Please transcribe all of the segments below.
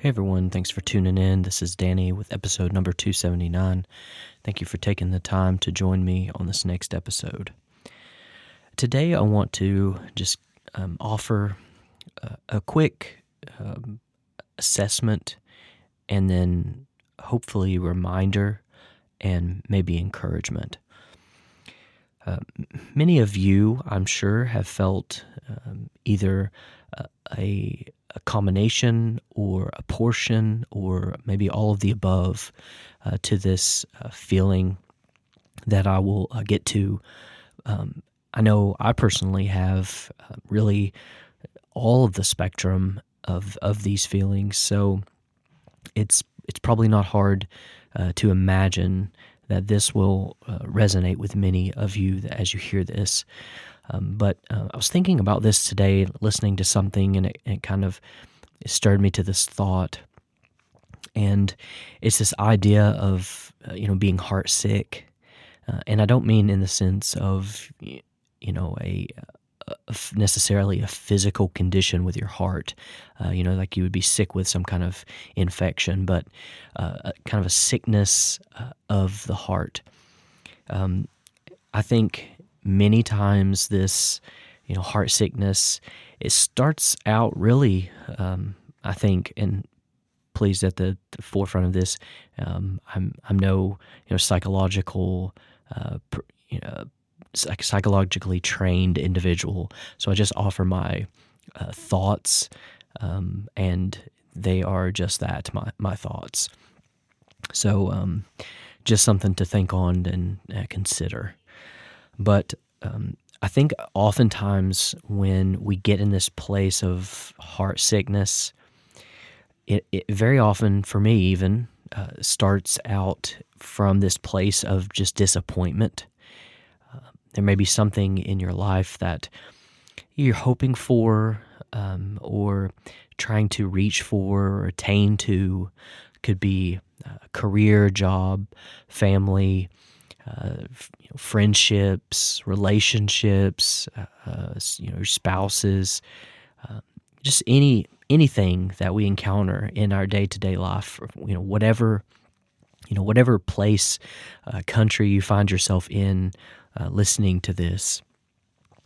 Hey everyone, thanks for tuning in. This is Danny with episode number 279. Thank you for taking the time to join me on this next episode. Today I want to just offer a quick assessment and then hopefully reminder and maybe encouragement. Many of you, I'm sure, have felt either a combination or a portion or maybe all of the above to this feeling that I will get to. I know I personally have really all of the spectrum of these feelings, so it's probably not hard to imagine that this will resonate with many of you as you hear this. But I was thinking about this today, listening to something, and it kind of stirred me to this thought. And it's this idea of being heart sick, and I don't mean in the sense of necessarily a physical condition with your heart, like you would be sick with some kind of infection, but kind of a sickness of the heart. I think many times this, heart sickness, it starts out really, I think, and please at the forefront of this, I'm no, psychological, psychologically trained individual. So I just offer my thoughts, and they are just that, my thoughts. So just something to think on and consider. But I think oftentimes when we get in this place of heart sickness, it very often, for me even, starts out from this place of just disappointment. There may be something in your life that you're hoping for, or trying to reach for or attain to. Could be a career, job, family, friendships, relationships, spouses, just anything that we encounter in our day-to-day life. Whatever place, country you find yourself in, listening to this.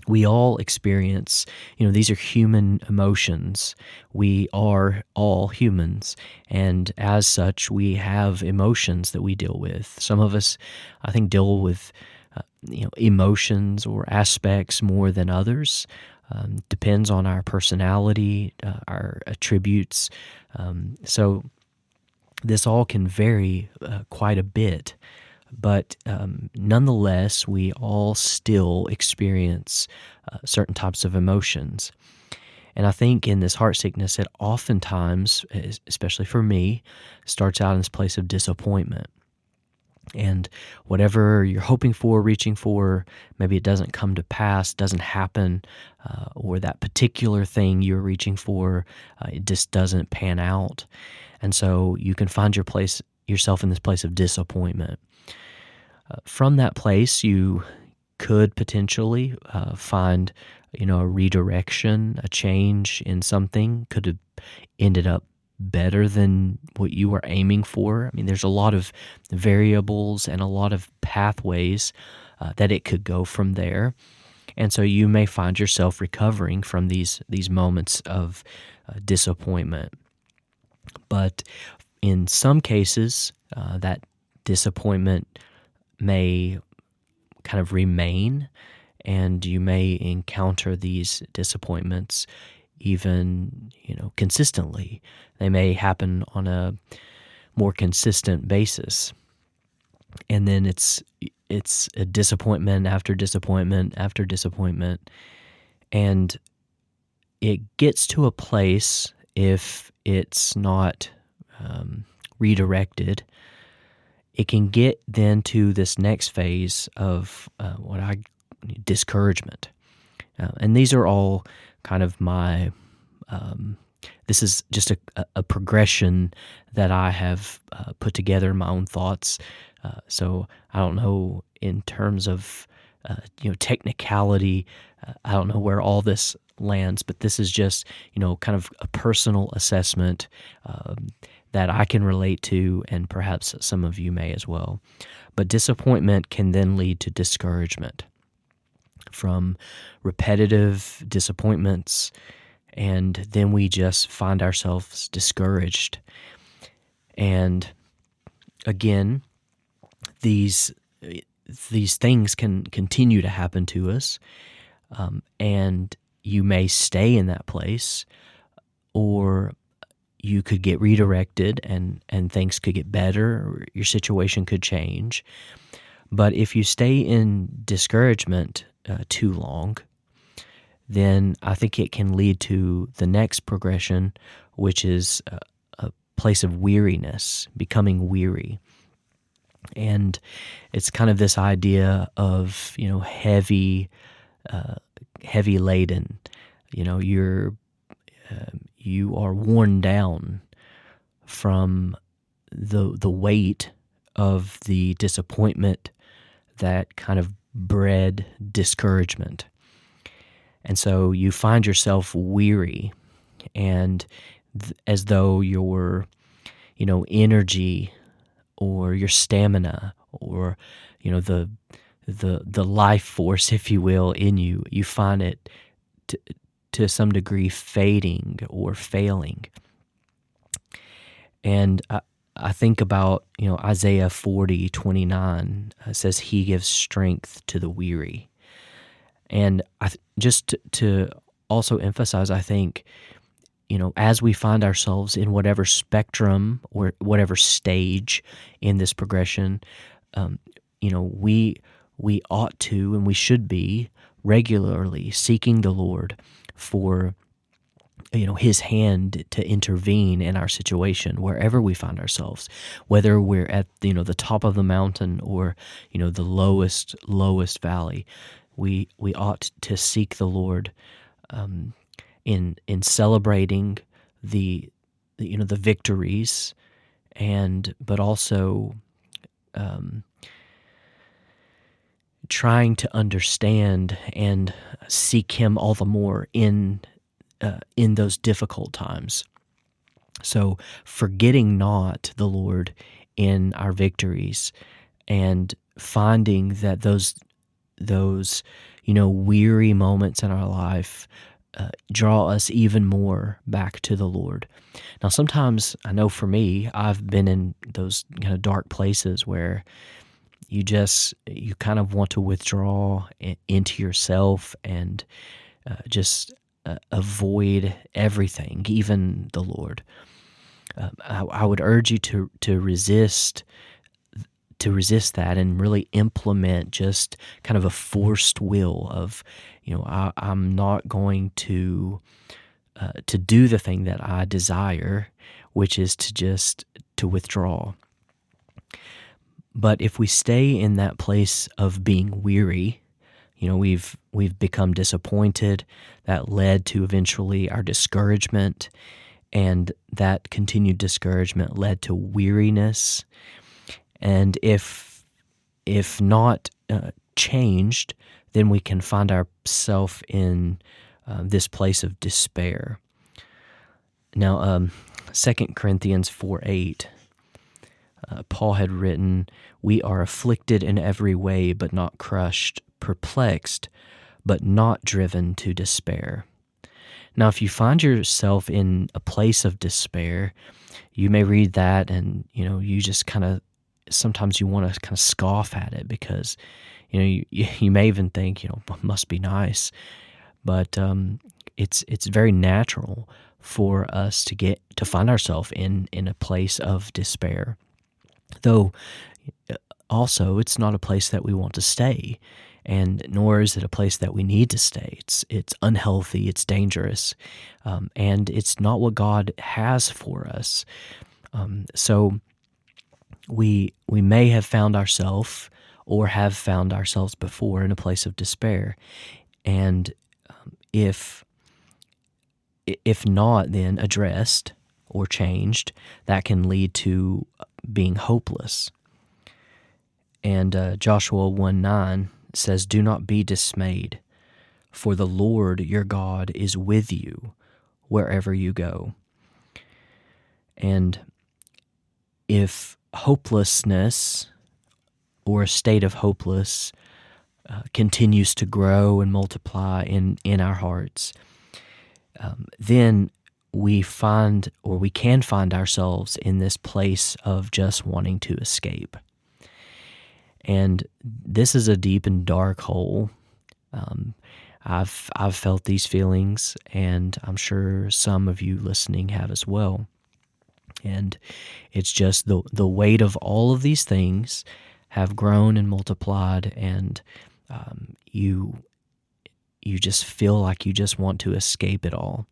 We all experience, these are human emotions. We are all humans, and as such, we have emotions that we deal with. Some of us, I think, deal with, emotions or aspects more than others. Depends on our personality, our attributes. So this all can vary quite a bit. But nonetheless, we all still experience certain types of emotions. And I think in this heart sickness, it oftentimes, especially for me, starts out in this place of disappointment. And whatever you're hoping for, reaching for, maybe it doesn't come to pass, doesn't happen, or that particular thing you're reaching for, it just doesn't pan out. And so you can find yourself in this place of disappointment. From that place, you could potentially find, a redirection, a change in something. Could have ended up better than what you were aiming for. I mean, there's a lot of variables and a lot of pathways that it could go from there. And so you may find yourself recovering from these moments of disappointment. But in some cases, that disappointment may kind of remain, and you may encounter these disappointments even, consistently. They may happen on a more consistent basis. And then it's a disappointment after disappointment after disappointment. And it gets to a place, if it's not redirected, it can get then to this next phase of discouragement. And these are all kind of my, this is just a progression that I have put together in my own thoughts. So I don't know in terms of, technicality, I don't know where all this lands, but this is just, kind of a personal assessment that I can relate to, and perhaps some of you may as well. But disappointment can then lead to discouragement from repetitive disappointments, and then we just find ourselves discouraged. And again, these things can continue to happen to us, and you may stay in that place, or you could get redirected, and things could get better, or your situation could change. But if you stay in discouragement too long, then I think it can lead to the next progression, which is a place of weariness, becoming weary. And it's kind of this idea of, heavy laden. You are worn down from the weight of the disappointment that kind of bred discouragement. And so you find yourself weary, and as though your energy or your stamina, or the life force, if you will, in you find it to some degree fading or failing. And I think about Isaiah 40:29 says He gives strength to the weary. And just to also emphasize, I think, as we find ourselves in whatever spectrum or whatever stage in this progression, we ought to, and we should be regularly seeking the Lord for His hand to intervene in our situation wherever we find ourselves, whether we're at the top of the mountain or the lowest valley. We ought to seek the Lord in celebrating the victories, but also trying to understand and seek Him all the more in those difficult times. So forgetting not the Lord in our victories, and finding that those weary moments in our life draw us even more back to the Lord. Now, sometimes, I know for me, I've been in those kind of dark places where you kind of want to withdraw into yourself and just avoid everything, even the Lord. I would urge you to resist that, and really implement just kind of a forced will of, I'm not going to do the thing that I desire, which is to withdraw. But if we stay in that place of being weary, we've become disappointed. That led to eventually our discouragement, and that continued discouragement led to weariness. And if not changed, then we can find ourselves in this place of despair. Now, 2 Corinthians 4:8, Paul had written, "We are afflicted in every way, but not crushed, perplexed, but not driven to despair." Now, if you find yourself in a place of despair, you may read that and, you just kind of, sometimes you want to kind of scoff at it, because, you may even think, it must be nice. But it's very natural for us to find ourselves in a place of despair. Though also, it's not a place that we want to stay, and nor is it a place that we need to stay. It's unhealthy, it's dangerous, and it's not what God has for us. So we may have found ourselves, or have found ourselves before, in a place of despair, and if not then addressed or changed, that can lead to being hopeless. And Joshua 1:9 says, "Do not be dismayed, for the Lord your God is with you wherever you go. And if hopelessness or a state of hopeless continues to grow and multiply in our hearts, then we find, or we can find ourselves in this place of just wanting to escape. And this is a deep and dark hole. I've felt these feelings, and I'm sure some of you listening have as well. And it's just the weight of all of these things have grown and multiplied, and you just feel like you just want to escape it all.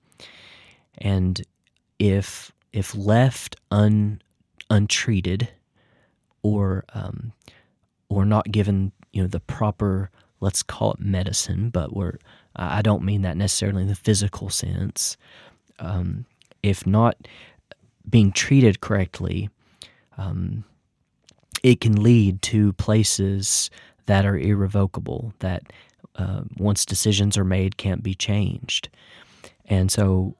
And if left untreated, or not given the proper, let's call it medicine, but I don't mean that necessarily in the physical sense. If not being treated correctly, it can lead to places that are irrevocable, that once decisions are made can't be changed. And so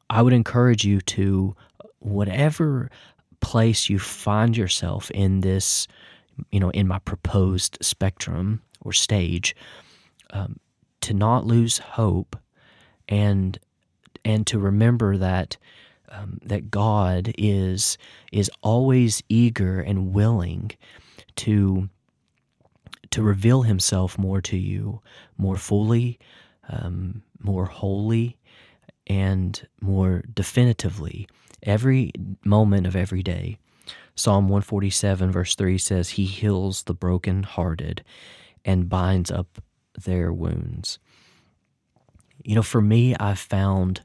I would encourage you to, whatever place you find yourself in this, in my proposed spectrum or stage, to not lose hope, and to remember that that God is always eager and willing to reveal Himself more to you, more fully, more wholly, and more definitively every moment of every day. Psalm 147 verse 3 says, He heals the brokenhearted and binds up their wounds. For me, I've found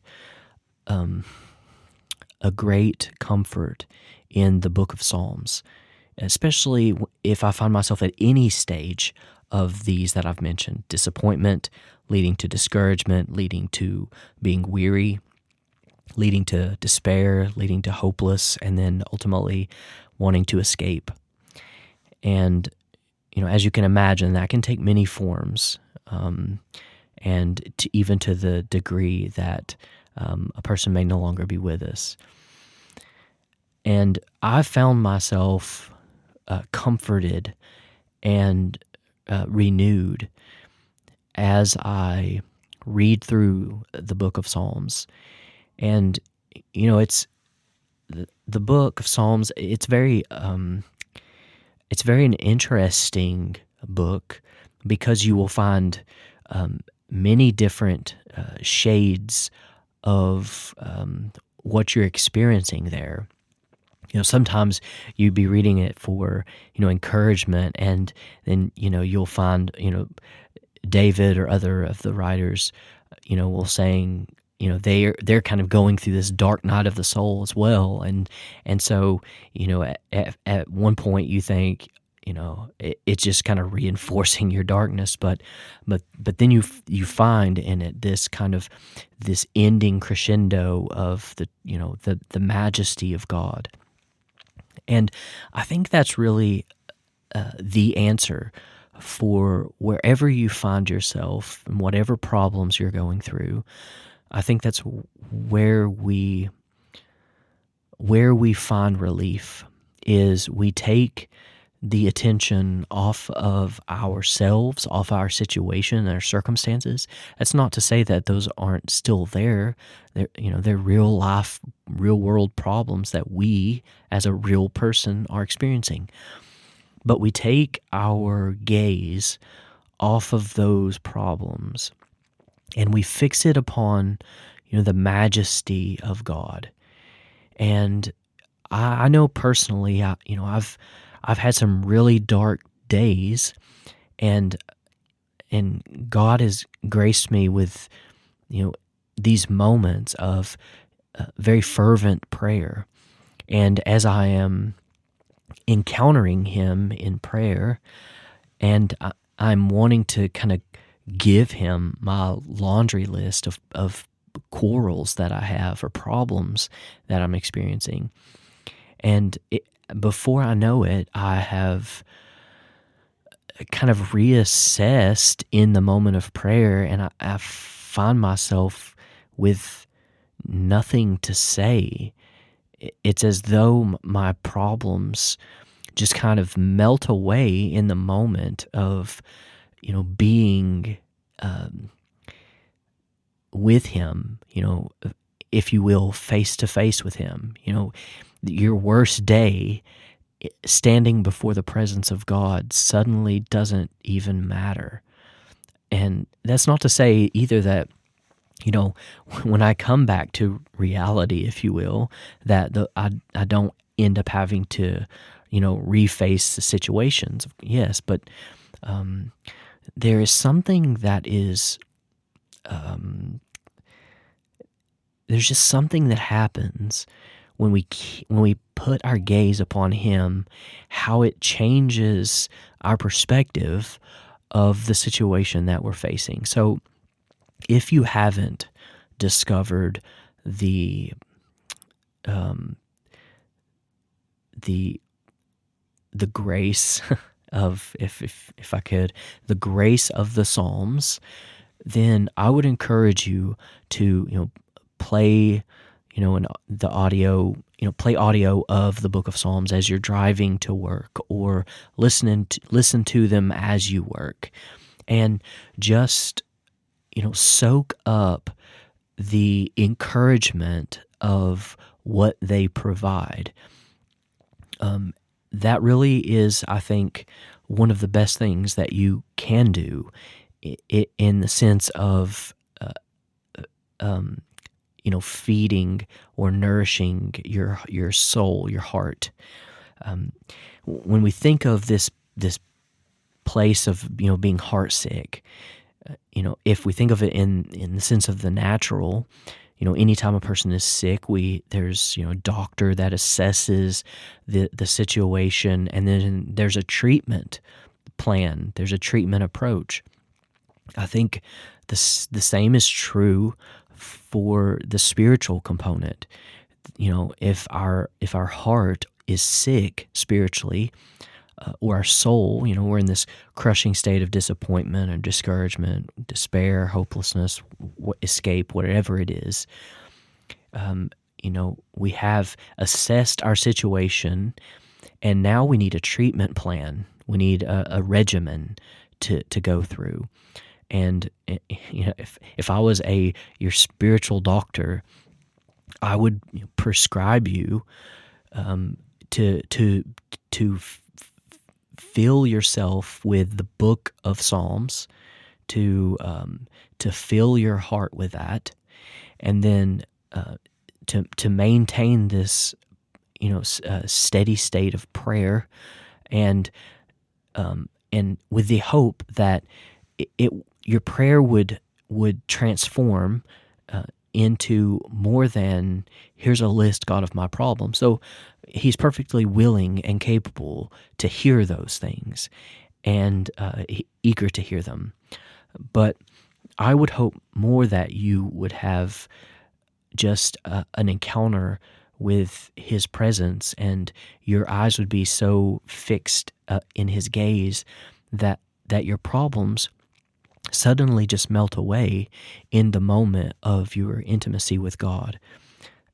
a great comfort in the book of Psalms, especially if I find myself at any stage of these that I've mentioned: disappointment leading to discouragement, leading to being weary, leading to despair, leading to hopeless, and then ultimately wanting to escape. And, as you can imagine, that can take many forms, and even to the degree that a person may no longer be with us. And I found myself comforted and renewed as I read through the book of Psalms. And it's the book of Psalms. It's very an interesting book, because you will find many different shades of what you're experiencing there. Sometimes you'd be reading it for encouragement, and then you'll find David or other of the writers will saying they're kind of going through this dark night of the soul as well, and so at one point you think it's just kind of reinforcing your darkness, but then you find in it this kind of this ending crescendo of the majesty of God. And I think that's really the answer for wherever you find yourself and whatever problems you're going through. I think that's where we find relief, is we take the attention off of ourselves, off our situation and our circumstances. That's not to say that those aren't still there. They're real life, real world problems that we as a real person are experiencing. But we take our gaze off of those problems and we fix it upon the majesty of God. And I know personally, I've had some really dark days, and God has graced me with these moments of very fervent prayer. And as I am encountering Him in prayer, and I'm wanting to kind of give Him my laundry list of quarrels that I have or problems that I'm experiencing, and before I know it, I have kind of reassessed in the moment of prayer, and I find myself with nothing to say. It's as though my problems just kind of melt away in the moment of, being um, with him, if you will, face to face with him. Your worst day, standing before the presence of God suddenly doesn't even matter. And that's not to say either that, you know, when I come back to reality, if you will, that I don't end up having to, reface the situations. Yes, but um, there is something that is, um, there's just something that happens when we put our gaze upon Him, how it changes our perspective of the situation that we're facing. So, if you haven't discovered the um, the the grace of, if I could, the grace of the Psalms, then I would encourage you to, play, the audio, play audio of the Book of Psalms as you're driving to work, or listen to them as you work, and just, soak up the encouragement of what they provide. Um, that really is, I think, one of the best things that you can do, in the sense of, um, feeding or nourishing your soul, your heart. Um, when we think of this place of, being heartsick, if we think of it in the sense of the natural, anytime a person is sick, there's, a doctor that assesses the situation, and then there's a treatment plan, there's a treatment approach. I think the same is true for the spiritual component. If our heart is sick spiritually, or our soul, we're in this crushing state of disappointment or discouragement, despair, hopelessness, escape, whatever it is. We have assessed our situation, and now we need a treatment plan. We need a regimen to go through. And if I was your spiritual doctor, I would prescribe you, to fill yourself with the Book of Psalms, to fill your heart with that, and then to maintain this, steady state of prayer, and with the hope that your prayer would transform into more than, here's a list, God, of my problems. So He's perfectly willing and capable to hear those things, and eager to hear them. But I would hope more that you would have just an encounter with His presence, and your eyes would be so fixed in His gaze that your problems suddenly just melt away in the moment of your intimacy with God.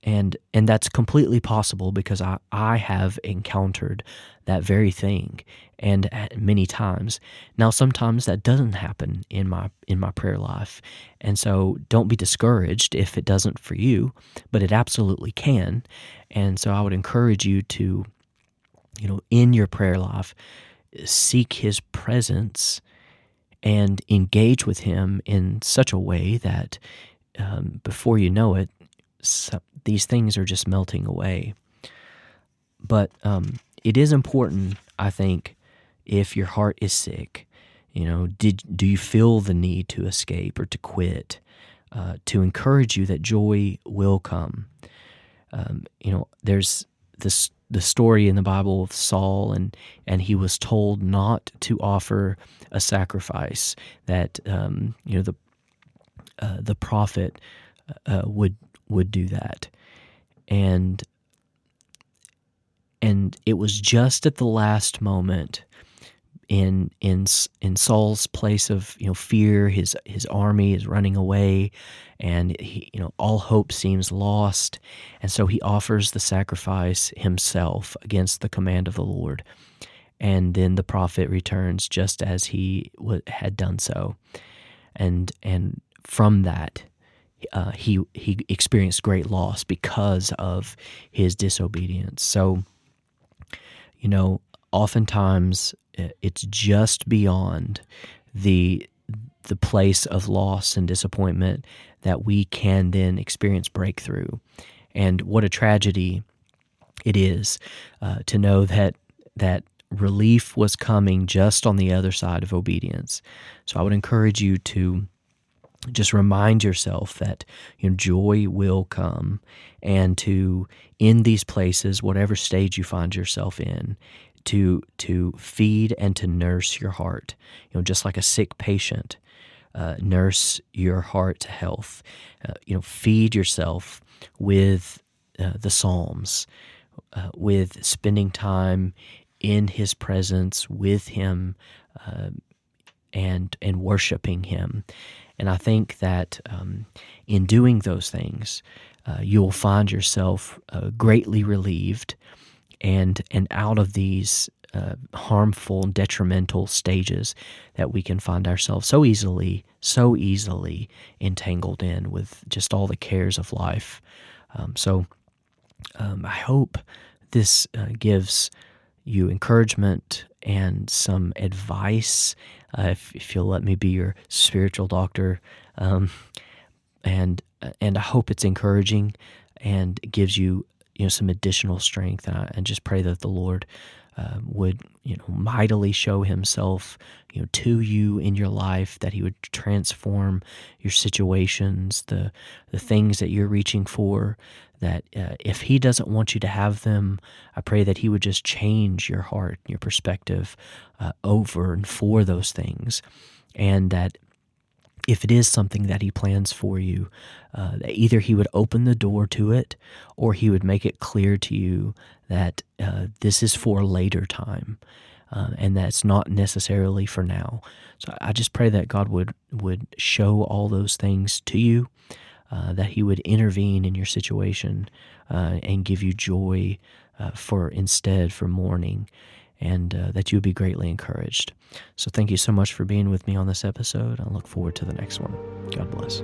And that's completely possible, because I have encountered that very thing, and many times. Now, sometimes that doesn't happen in my prayer life, and so don't be discouraged if it doesn't for you, but it absolutely can. And so I would encourage you to, in your prayer life, seek His presence and engage with Him in such a way that, before you know it, these things are just melting away. But it is important, I think, if your heart is sick, do you feel the need to escape or to quit, to encourage you that joy will come. There's the story in the Bible of Saul, and he was told not to offer a sacrifice, that the prophet would do that, and it was just at the last moment, in Saul's place of fear, his army is running away, and all hope seems lost, and so he offers the sacrifice himself against the command of the Lord, and then the prophet returns just as he had done so, and from that. He experienced great loss because of his disobedience. So, oftentimes it's just beyond the place of loss and disappointment that we can then experience breakthrough. And what a tragedy it is to know that relief was coming just on the other side of obedience. So I would encourage you to just remind yourself that joy will come, and to, in these places, whatever stage you find yourself in, to feed and to nurse your heart. Just like a sick patient, nurse your heart to health. Feed yourself with the Psalms, with spending time in His presence with Him, and worshiping Him. And I think that in doing those things, you'll find yourself greatly relieved and out of these harmful, detrimental stages that we can find ourselves so easily entangled in with just all the cares of life. I hope this gives you encouragement and some advice, if you'll let me be your spiritual doctor, and I hope it's encouraging and gives you some additional strength. And just pray that the Lord would mightily show Himself to you in your life, that He would transform your situations, the things that you're reaching for, that if He doesn't want you to have them, I pray that He would just change your heart, your perspective over and for those things, and that if it is something that He plans for you, that either He would open the door to it, or He would make it clear to you that this is for a later time, and that's not necessarily for now. So I just pray that God would show all those things to you, that He would intervene in your situation and give you joy for mourning, and that you would be greatly encouraged. So thank you so much for being with me on this episode. I look forward to the next one. God bless.